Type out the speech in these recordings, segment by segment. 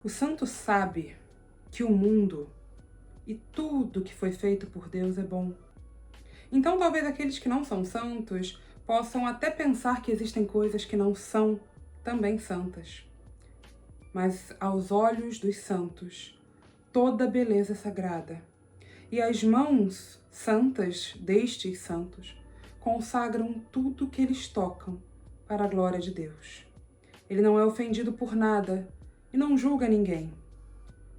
O santo sabe que o mundo e tudo que foi feito por Deus é bom. Então, talvez aqueles que não são santos possam até pensar que existem coisas que não são também santas. Mas aos olhos dos santos, toda beleza é sagrada. E as mãos santas destes santos consagram tudo que eles tocam para a glória de Deus. Ele não é ofendido por nada e não julga ninguém,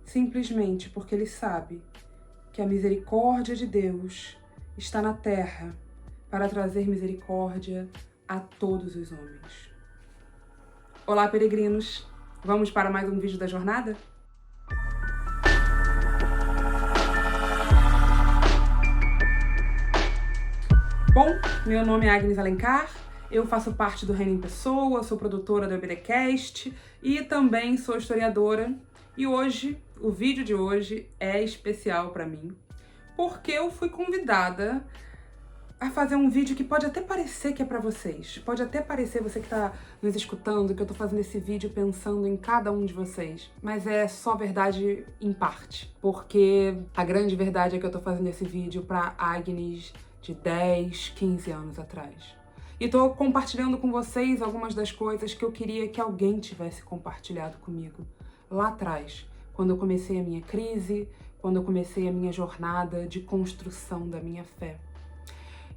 simplesmente porque ele sabe que a misericórdia de Deus está na terra para trazer misericórdia a todos os homens. Olá, peregrinos! Vamos para mais um vídeo da jornada? Bom, meu nome é Agnes Alencar, eu faço parte do Reino em Pessoa, sou produtora do EBDcast e também sou historiadora. E hoje, o vídeo de hoje é especial para mim, porque eu fui convidada a fazer um vídeo que pode até parecer que é para vocês. Pode até parecer, você que tá nos escutando, que eu tô fazendo esse vídeo pensando em cada um de vocês. Mas é só verdade em parte. Porque a grande verdade é que eu tô fazendo esse vídeo pra Agnes de 10, 15 anos atrás. E tô compartilhando com vocês algumas das coisas que eu queria que alguém tivesse compartilhado comigo lá atrás, quando eu comecei a minha crise, quando eu comecei a minha jornada de construção da minha fé.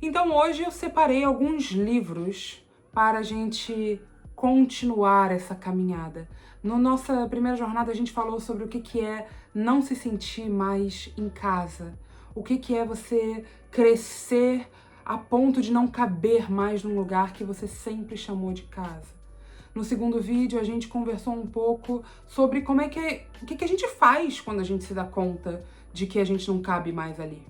Então hoje eu separei alguns livros para a gente continuar essa caminhada. Na nossa primeira jornada a gente falou sobre o que é não se sentir mais em casa, o que é você crescer a ponto de não caber mais num lugar que você sempre chamou de casa. No segundo vídeo a gente conversou um pouco sobre como é o que a gente faz quando a gente se dá conta de que a gente não cabe mais ali.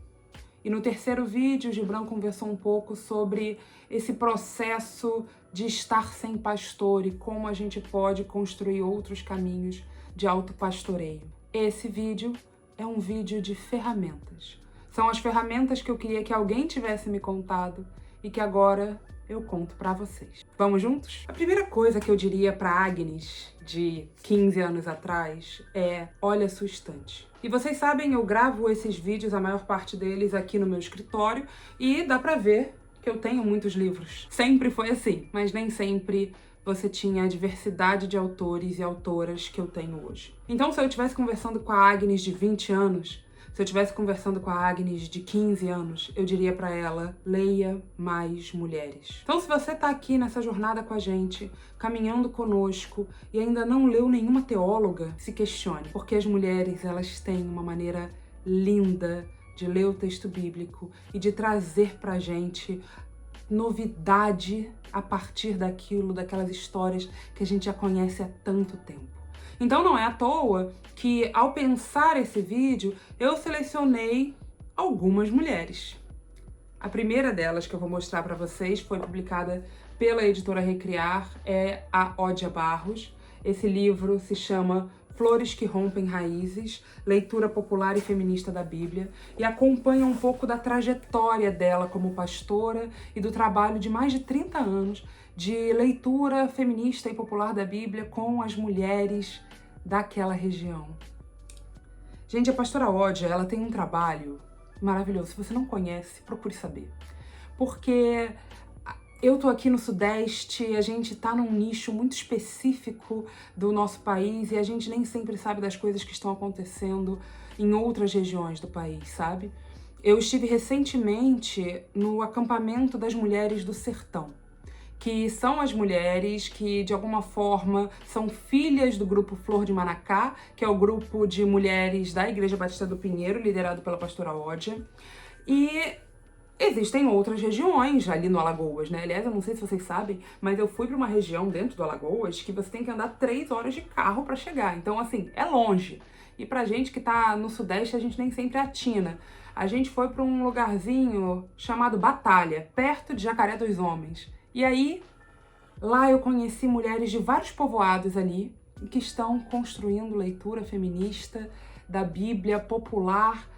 E no terceiro vídeo, o Gibran conversou um pouco sobre esse processo de estar sem pastor e como a gente pode construir outros caminhos de autopastoreio. Esse vídeo é um vídeo de ferramentas. São as ferramentas que eu queria que alguém tivesse me contado e que agora eu conto pra vocês. Vamos juntos? A primeira coisa que eu diria pra Agnes, de 15 anos atrás, é: olha a sua estante. E vocês sabem, eu gravo esses vídeos, a maior parte deles, aqui no meu escritório, e dá pra ver que eu tenho muitos livros. Sempre foi assim, mas nem sempre você tinha a diversidade de autores e autoras que eu tenho hoje. Então, se eu estivesse conversando com a Agnes de 20 anos, se eu estivesse conversando com a Agnes de 15 anos, eu diria pra ela: leia mais mulheres. Então, se você tá aqui nessa jornada com a gente, caminhando conosco e ainda não leu nenhuma teóloga, se questione, porque as mulheres, elas têm uma maneira linda de ler o texto bíblico e de trazer pra gente novidade a partir daquelas histórias que a gente já conhece há tanto tempo. Então não é à toa que, ao pensar esse vídeo, eu selecionei algumas mulheres. A primeira delas que eu vou mostrar para vocês foi publicada pela editora Recriar, é a Ódia Barros. Esse livro se chama Flores que Rompem Raízes, leitura popular e feminista da Bíblia, e acompanha um pouco da trajetória dela como pastora e do trabalho de mais de 30 anos de leitura feminista e popular da Bíblia com as mulheres daquela região. Gente, a pastora Ódia, ela tem um trabalho maravilhoso. Se você não conhece, procure saber. Porque eu tô aqui no Sudeste, a gente tá num nicho muito específico do nosso país e a gente nem sempre sabe das coisas que estão acontecendo em outras regiões do país, sabe? Eu estive recentemente no acampamento das mulheres do sertão, que são as mulheres que, de alguma forma, são filhas do grupo Flor de Manacá, que é o grupo de mulheres da Igreja Batista do Pinheiro, liderado pela pastora Ódia. E existem outras regiões ali no Alagoas, né? Aliás, eu não sei se vocês sabem, mas eu fui para uma região dentro do Alagoas que você tem que andar 3 horas de carro para chegar. Então, assim, é longe. E pra gente que tá no Sudeste, a gente nem sempre atina. A gente foi para um lugarzinho chamado Batalha, perto de Jacaré dos Homens. E aí, lá eu conheci mulheres de vários povoados ali que estão construindo leitura feminista da Bíblia popular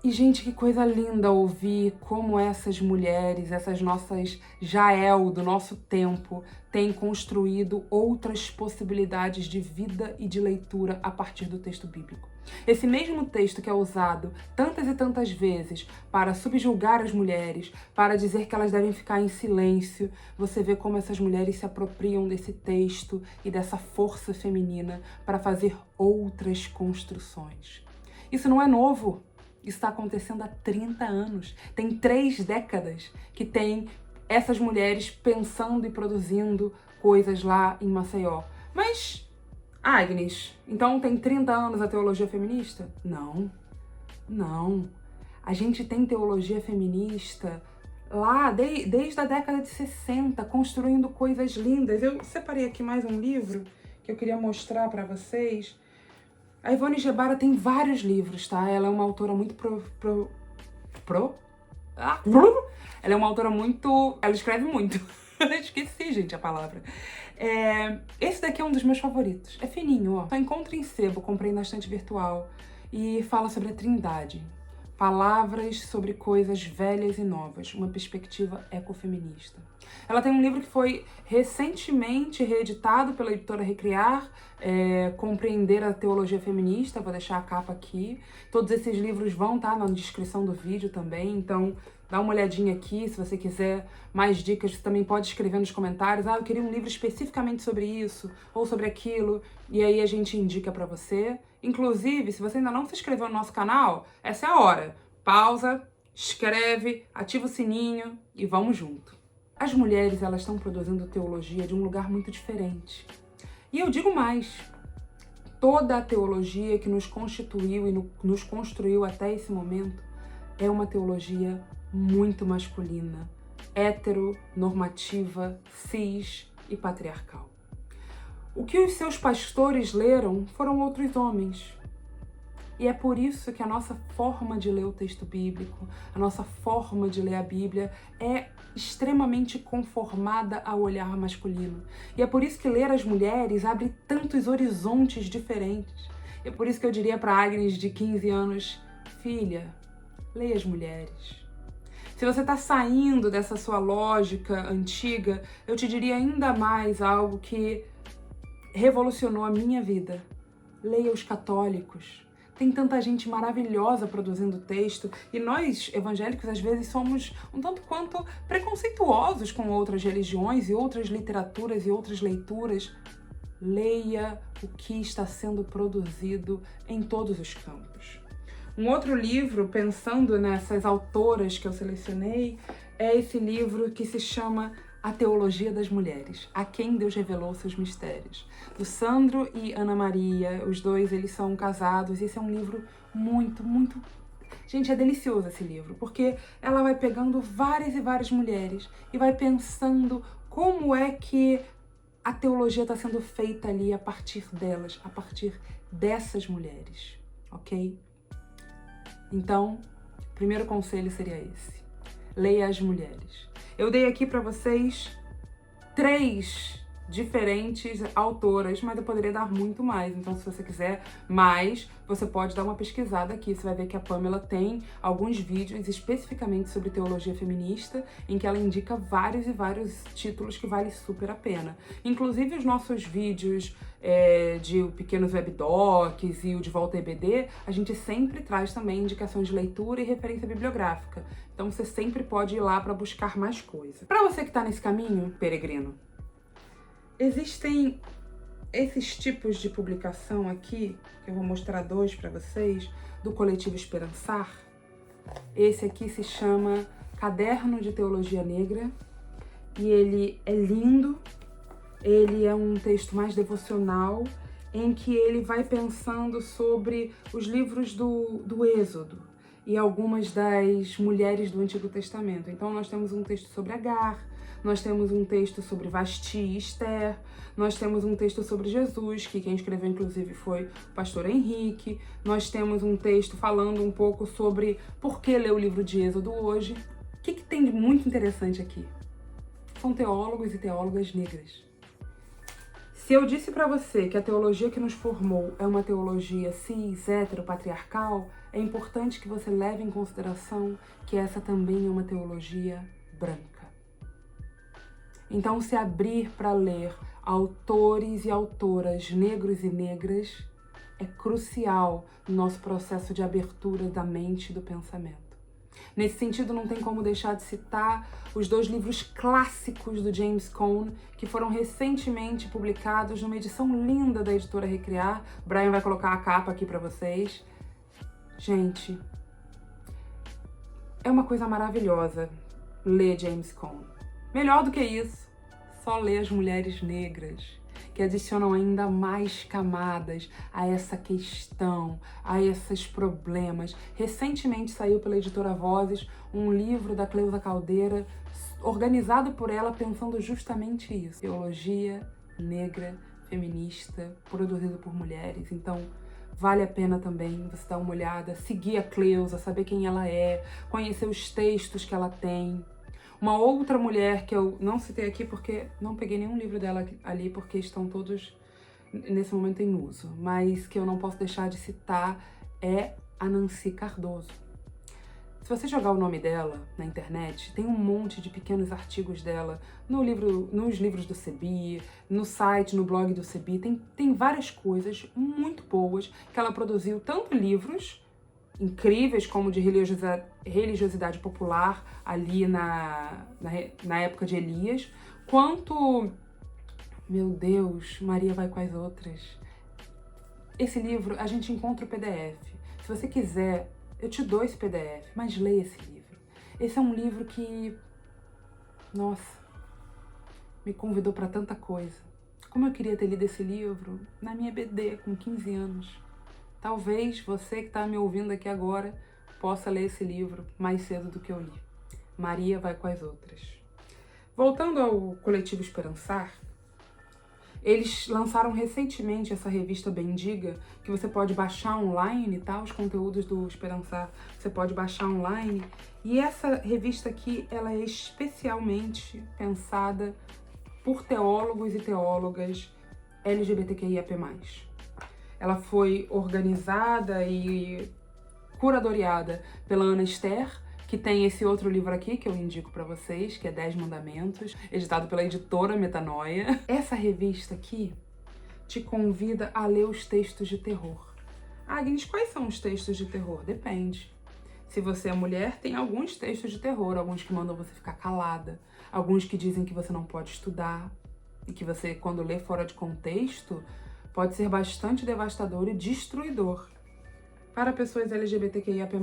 E, gente, que coisa linda ouvir como essas mulheres, essas nossas Jael do nosso tempo, têm construído outras possibilidades de vida e de leitura a partir do texto bíblico. Esse mesmo texto que é usado tantas e tantas vezes para subjugar as mulheres, para dizer que elas devem ficar em silêncio, você vê como essas mulheres se apropriam desse texto e dessa força feminina para fazer outras construções. Isso não é novo. Isso está acontecendo há 30 anos. Tem 3 décadas que tem essas mulheres pensando e produzindo coisas lá em Maceió. Mas, Agnes, então tem 30 anos a teologia feminista? Não. A gente tem teologia feminista lá desde a década de 60, construindo coisas lindas. Eu separei aqui mais um livro que eu queria mostrar para vocês. A Ivone Gebara tem vários livros, tá? Ela é uma autora muito Ela é uma autora muito... Ela escreve muito. Esqueci, gente, a palavra. Esse daqui é um dos meus favoritos. É fininho, ó. Só encontra em sebo, comprei na estante virtual. E fala sobre a Trindade. Palavras sobre coisas velhas e novas. Uma perspectiva ecofeminista. Ela tem um livro que foi recentemente reeditado pela editora Recriar, Compreender a Teologia Feminista. Vou deixar a capa aqui. Todos esses livros vão estar na descrição do vídeo também, então dá uma olhadinha aqui. Se você quiser mais dicas, você também pode escrever nos comentários. Eu queria um livro especificamente sobre isso ou sobre aquilo, e aí a gente indica pra você. Inclusive, se você ainda não se inscreveu no nosso canal, essa é a hora. Pausa, inscreve, ativa o sininho e vamos junto. As mulheres, elas estão produzindo teologia de um lugar muito diferente. E eu digo mais, toda a teologia que nos constituiu e nos construiu até esse momento é uma teologia muito masculina, heteronormativa, cis e patriarcal. O que os seus pastores leram foram outros homens. E é por isso que a nossa forma de ler o texto bíblico, a nossa forma de ler a Bíblia é extremamente conformada ao olhar masculino. E é por isso que ler as mulheres abre tantos horizontes diferentes. E é por isso que eu diria para Agnes de 15 anos, filha, leia as mulheres. Se você está saindo dessa sua lógica antiga, eu te diria ainda mais algo que revolucionou a minha vida. Leia os católicos. Tem tanta gente maravilhosa produzindo texto e nós, evangélicos, às vezes somos um tanto quanto preconceituosos com outras religiões e outras literaturas e outras leituras. Leia o que está sendo produzido em todos os campos. Um outro livro, pensando nessas autoras que eu selecionei, é esse livro que se chama A Teologia das Mulheres, a quem Deus revelou seus mistérios, do Sandro e Ana Maria. Os dois, eles são casados, e esse é um livro muito... Gente, é delicioso esse livro, porque ela vai pegando várias e várias mulheres e vai pensando como é que a teologia está sendo feita ali a partir delas, a partir dessas mulheres, ok? Então, o primeiro conselho seria esse. Leia as mulheres. Eu dei aqui para vocês 3 diferentes autoras, mas eu poderia dar muito mais. Então, se você quiser mais, você pode dar uma pesquisada aqui. Você vai ver que a Pamela tem alguns vídeos especificamente sobre teologia feminista, em que ela indica vários e vários títulos que vale super a pena. Inclusive, os nossos vídeos de Pequenos Webdocs e o De Volta EBD, a gente sempre traz também indicações de leitura e referência bibliográfica. Então, você sempre pode ir lá para buscar mais coisa. Para você que está nesse caminho, peregrino, existem esses tipos de publicação aqui, que eu vou mostrar 2 para vocês, do Coletivo Esperançar. Esse aqui se chama Caderno de Teologia Negra, e ele é lindo. Ele é um texto mais devocional, em que ele vai pensando sobre os livros do Êxodo e algumas das mulheres do Antigo Testamento. Então nós temos um texto sobre Agar, nós temos um texto sobre Vasti e Esther, nós temos um texto sobre Jesus, que quem escreveu inclusive foi o pastor Henrique, nós temos um texto falando um pouco sobre por que ler o livro de Êxodo hoje. O que tem de muito interessante aqui? São teólogos e teólogas negras. Se eu disse pra você que a teologia que nos formou é uma teologia cis, heteropatriarcal, é importante que você leve em consideração que essa também é uma teologia branca. Então, se abrir para ler autores e autoras negros e negras é crucial no nosso processo de abertura da mente e do pensamento. Nesse sentido, não tem como deixar de citar os 2 livros clássicos do James Cone, que foram recentemente publicados numa edição linda da editora Recriar. O Brian vai colocar a capa aqui para vocês. Gente, é uma coisa maravilhosa ler James Cone. Melhor do que isso, só ler as mulheres negras, que adicionam ainda mais camadas a essa questão, a esses problemas. Recentemente saiu pela editora Vozes um livro da Cleusa Caldeira, organizado por ela pensando justamente isso. Teologia negra, feminista, produzido por mulheres. Então, vale a pena também você dar uma olhada, seguir a Cleusa, saber quem ela é, conhecer os textos que ela tem. Uma outra mulher que eu não citei aqui porque não peguei nenhum livro dela ali porque estão todos nesse momento em uso, mas que eu não posso deixar de citar é a Nancy Cardoso. Se você jogar o nome dela na internet, tem um monte de pequenos artigos dela nos livros do Sebi, no site, no blog do Sebi, tem várias coisas muito boas que ela produziu, tanto livros incríveis como de religiosidade popular ali na época de Elias, quanto, meu Deus, Maria vai com as outras. Esse livro a gente encontra o PDF. Se você quiser, eu te dou esse PDF, mas leia esse livro. Esse é um livro que, nossa, me convidou para tanta coisa. Como eu queria ter lido esse livro na minha BD, com 15 anos. Talvez você que está me ouvindo aqui agora possa ler esse livro mais cedo do que eu li. Maria vai com as outras. Voltando ao Coletivo Esperançar, eles lançaram recentemente essa revista Bendiga, que você pode baixar online, tá? Os conteúdos do Esperançar você pode baixar online. E essa revista aqui, ela é especialmente pensada por teólogos e teólogas LGBTQIAP+. Ela foi organizada e curadoreada pela Ana Esther, que tem esse outro livro aqui que eu indico pra vocês, que é 10 Mandamentos, editado pela editora Metanoia. Essa revista aqui te convida a ler os textos de terror. Agnes, quais são os textos de terror? Depende. Se você é mulher, tem alguns textos de terror, alguns que mandam você ficar calada, alguns que dizem que você não pode estudar, e que você, quando lê fora de contexto, pode ser bastante devastador e destruidor. Para pessoas LGBTQIAP+,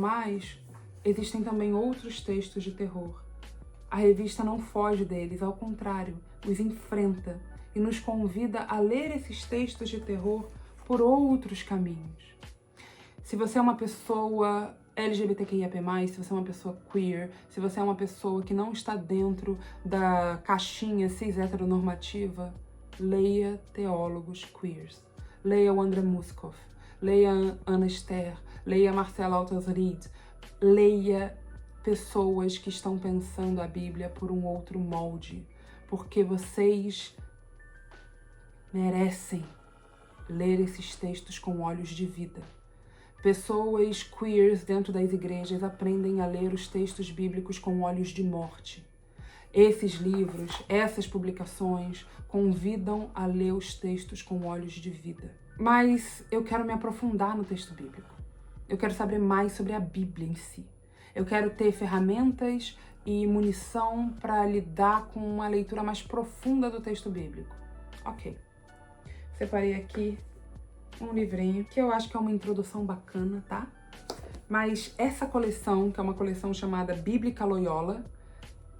existem também outros textos de terror. A revista não foge deles, ao contrário, os enfrenta e nos convida a ler esses textos de terror por outros caminhos. Se você é uma pessoa LGBTQIAP+, se você é uma pessoa queer, se você é uma pessoa que não está dentro da caixinha cis-heteronormativa, leia teólogos queers. Leia o André Muskov, leia a Ana Esther, leia a Marcela Altazrid, leia pessoas que estão pensando a Bíblia por um outro molde, porque vocês merecem ler esses textos com olhos de vida. Pessoas queers dentro das igrejas aprendem a ler os textos bíblicos com olhos de morte. Esses livros, essas publicações, convidam a ler os textos com olhos de vida. Mas eu quero me aprofundar no texto bíblico. Eu quero saber mais sobre a Bíblia em si. Eu quero ter ferramentas e munição para lidar com uma leitura mais profunda do texto bíblico. Ok. Separei aqui um livrinho que eu acho que é uma introdução bacana, tá? Mas essa coleção, que é uma coleção chamada Bíblica Loyola,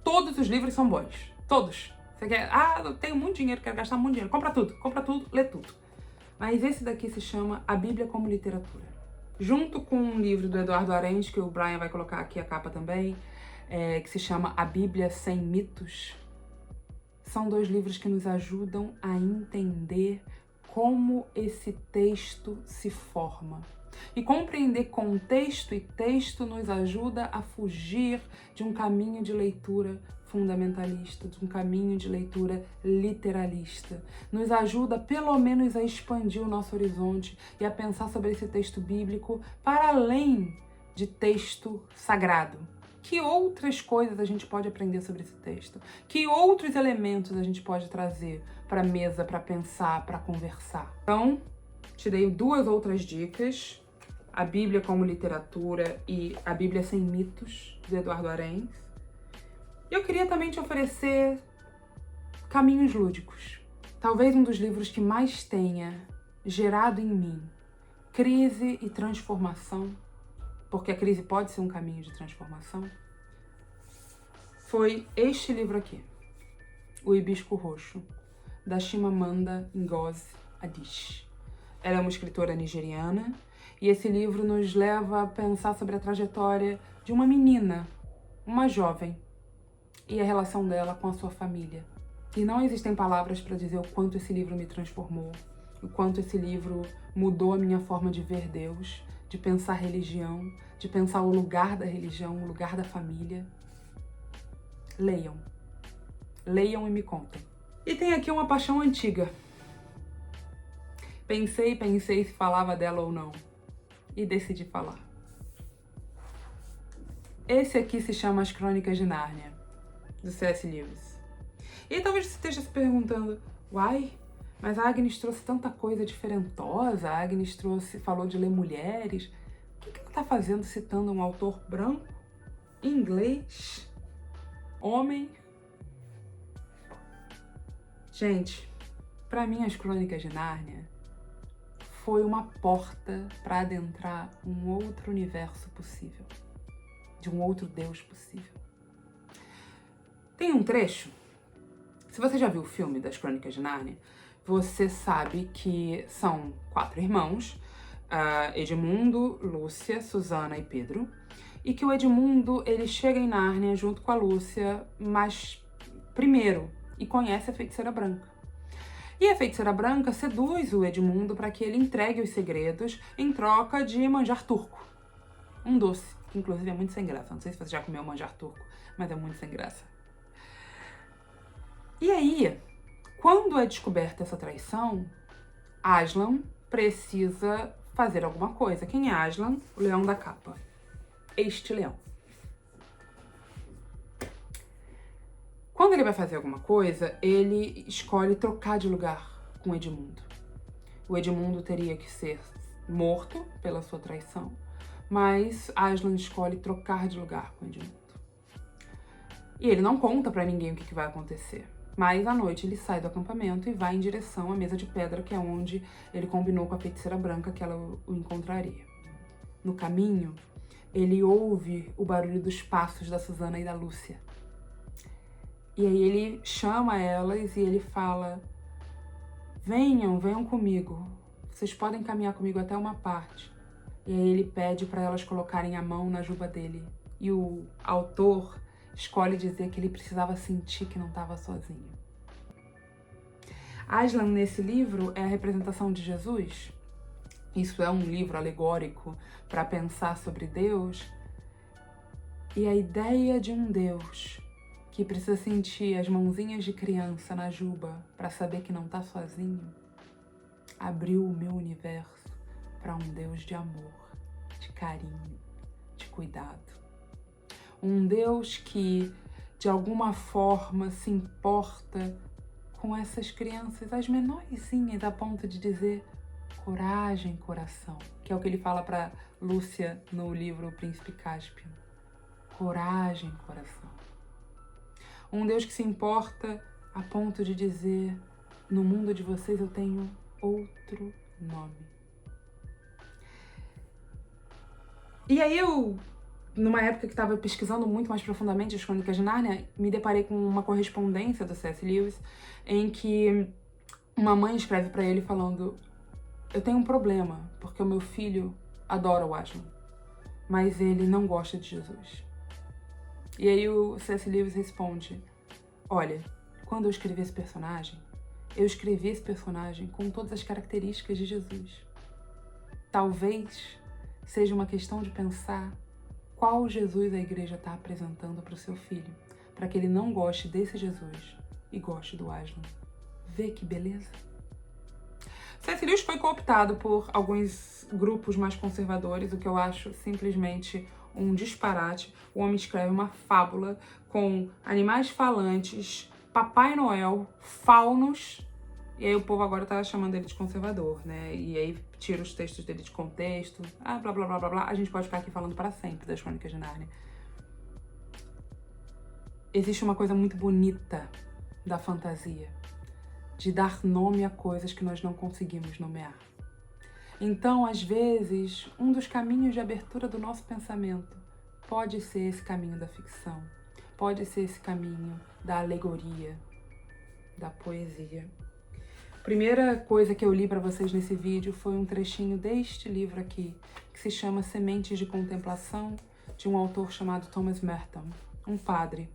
todos os livros são bons. Todos. Você quer... eu tenho muito dinheiro, quero gastar muito dinheiro. Compra tudo, lê tudo. Mas esse daqui se chama A Bíblia como Literatura. Junto com um livro do Eduardo Arendt, que o Brian vai colocar aqui a capa também, que se chama A Bíblia Sem Mitos. São 2 livros que nos ajudam a entender como esse texto se forma. E compreender contexto e texto nos ajuda a fugir de um caminho de leitura fundamentalista, de um caminho de leitura literalista. Nos ajuda, pelo menos, a expandir o nosso horizonte e a pensar sobre esse texto bíblico para além de texto sagrado. Que outras coisas a gente pode aprender sobre esse texto? Que outros elementos a gente pode trazer para a mesa, para pensar, para conversar? Então, te dei 2 outras dicas. A Bíblia como literatura e A Bíblia Sem Mitos, de Eduardo Arens. Eu queria também te oferecer Caminhos Lúdicos. Talvez um dos livros que mais tenha gerado em mim crise e transformação, porque a crise pode ser um caminho de transformação, foi este livro aqui, O Hibisco Roxo, da Chimamanda Ngozi Adichie. Ela é uma escritora nigeriana e esse livro nos leva a pensar sobre a trajetória de uma menina, uma jovem, e a relação dela com a sua família. E não existem palavras para dizer o quanto esse livro me transformou, o quanto esse livro mudou a minha forma de ver Deus, de pensar religião, de pensar o lugar da religião, o lugar da família. Leiam. Leiam e me contem. E tem aqui uma paixão antiga. Pensei se falava dela ou não. E decidi falar. Esse aqui se chama As Crônicas de Nárnia, do C.S. Lewis. E talvez você esteja se perguntando, uai, mas a Agnes trouxe tanta coisa diferentosa, a Agnes falou de ler mulheres. O que ela tá fazendo citando um autor branco, inglês, homem? Gente, pra mim As Crônicas de Nárnia foi uma porta para adentrar um outro universo possível, de um outro Deus possível. Tem um trecho, se você já viu o filme das Crônicas de Nárnia, você sabe que são 4 irmãos, Edmundo, Lúcia, Susana e Pedro, e que o Edmundo, ele chega em Nárnia junto com a Lúcia, mas primeiro, e conhece a Feiticeira Branca. E a Feiticeira Branca seduz o Edmundo para que ele entregue os segredos em troca de manjar turco. Um doce, que inclusive é muito sem graça. Não sei se você já comeu manjar turco, mas é muito sem graça. E aí, quando é descoberta essa traição, Aslan precisa fazer alguma coisa. Quem é Aslan? O leão da capa. Este leão. Quando ele vai fazer alguma coisa, ele escolhe trocar de lugar com o Edmundo. O Edmundo teria que ser morto pela sua traição, mas Aslan escolhe trocar de lugar com o Edmundo. E ele não conta pra ninguém o que vai acontecer. Mas à noite ele sai do acampamento e vai em direção à mesa de pedra, que é onde ele combinou com a Feiticeira Branca que ela o encontraria. No caminho, ele ouve o barulho dos passos da Susana e da Lúcia. E aí ele chama elas e ele fala: venham comigo, vocês podem caminhar comigo até uma parte. E aí ele pede para elas colocarem a mão na juba dele. E o autor escolhe dizer que ele precisava sentir que não estava sozinho. Aslan, nesse livro, é a representação de Jesus. Isso é um livro alegórico para pensar sobre Deus. E a ideia de um Deus que precisa sentir as mãozinhas de criança na juba para saber que não está sozinho, abriu o meu universo para um Deus de amor, de carinho, de cuidado. Um Deus que, de alguma forma, se importa com essas crianças, as menorzinhas, a ponto de dizer: coragem, coração, que é o que ele fala para Lúcia no livro O Príncipe Cáspio. Coragem, coração. Um Deus que se importa a ponto de dizer: no mundo de vocês eu tenho outro nome. E aí eu, numa época que estava pesquisando muito mais profundamente as Crônicas de Nárnia, me deparei com uma correspondência do C.S. Lewis em que uma mãe escreve para ele falando: eu tenho um problema, porque o meu filho adora o Aslan, mas ele não gosta de Jesus. E aí o C.S. Lewis responde: olha, quando eu escrevi esse personagem, eu escrevi esse personagem com todas as características de Jesus. Talvez seja uma questão de pensar qual Jesus a igreja está apresentando para o seu filho, para que ele não goste desse Jesus e goste do Aslan. Vê que beleza? C.S. Lewis foi cooptado por alguns grupos mais conservadores, o que eu acho simplesmente um disparate. O homem escreve uma fábula com animais falantes, Papai Noel, faunos, e aí o povo agora tá chamando ele de conservador, né? E aí tira os textos dele de contexto, blá, blá, blá, blá, blá. A gente pode ficar aqui falando para sempre das Crônicas de Nárnia. Existe uma coisa muito bonita da fantasia, de dar nome a coisas que nós não conseguimos nomear. Então, às vezes, um dos caminhos de abertura do nosso pensamento pode ser esse caminho da ficção, pode ser esse caminho da alegoria, da poesia. A primeira coisa que eu li para vocês nesse vídeo foi um trechinho deste livro aqui, que se chama Sementes de Contemplação, de um autor chamado Thomas Merton, um padre.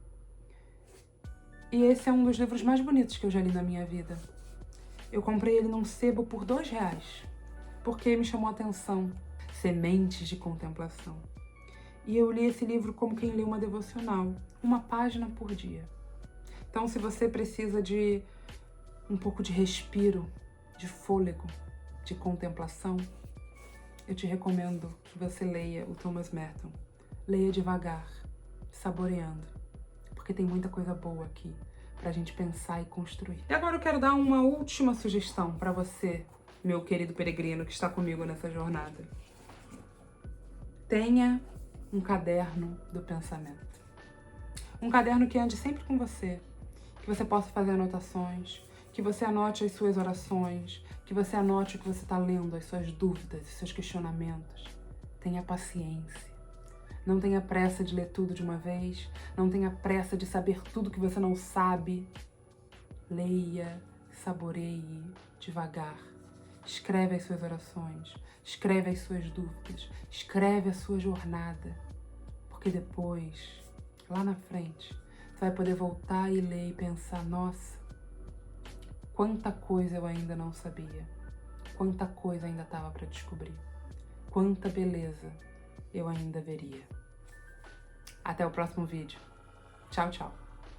E esse é um dos livros mais bonitos que eu já li na minha vida. Eu comprei ele num sebo por R$2, porque me chamou a atenção. Sementes de Contemplação. E eu li esse livro como quem lê uma devocional, uma página por dia. Então, se você precisa de um pouco de respiro, de fôlego, de contemplação, eu te recomendo que você leia o Thomas Merton. Leia devagar, saboreando, porque tem muita coisa boa aqui pra gente pensar e construir. E agora eu quero dar uma última sugestão pra você, meu querido peregrino que está comigo nessa jornada. Tenha um caderno do pensamento. Um caderno que ande sempre com você, que você possa fazer anotações, que você anote as suas orações, que você anote o que você está lendo, as suas dúvidas, os seus questionamentos. Tenha paciência. Não tenha pressa de ler tudo de uma vez. Não tenha pressa de saber tudo que você não sabe. Leia, saboreie, devagar. Escreve as suas orações, escreve as suas dúvidas, escreve a sua jornada. Porque depois, lá na frente, você vai poder voltar e ler e pensar, nossa, quanta coisa eu ainda não sabia, quanta coisa ainda estava para descobrir, quanta beleza eu ainda veria. Até o próximo vídeo. Tchau, tchau.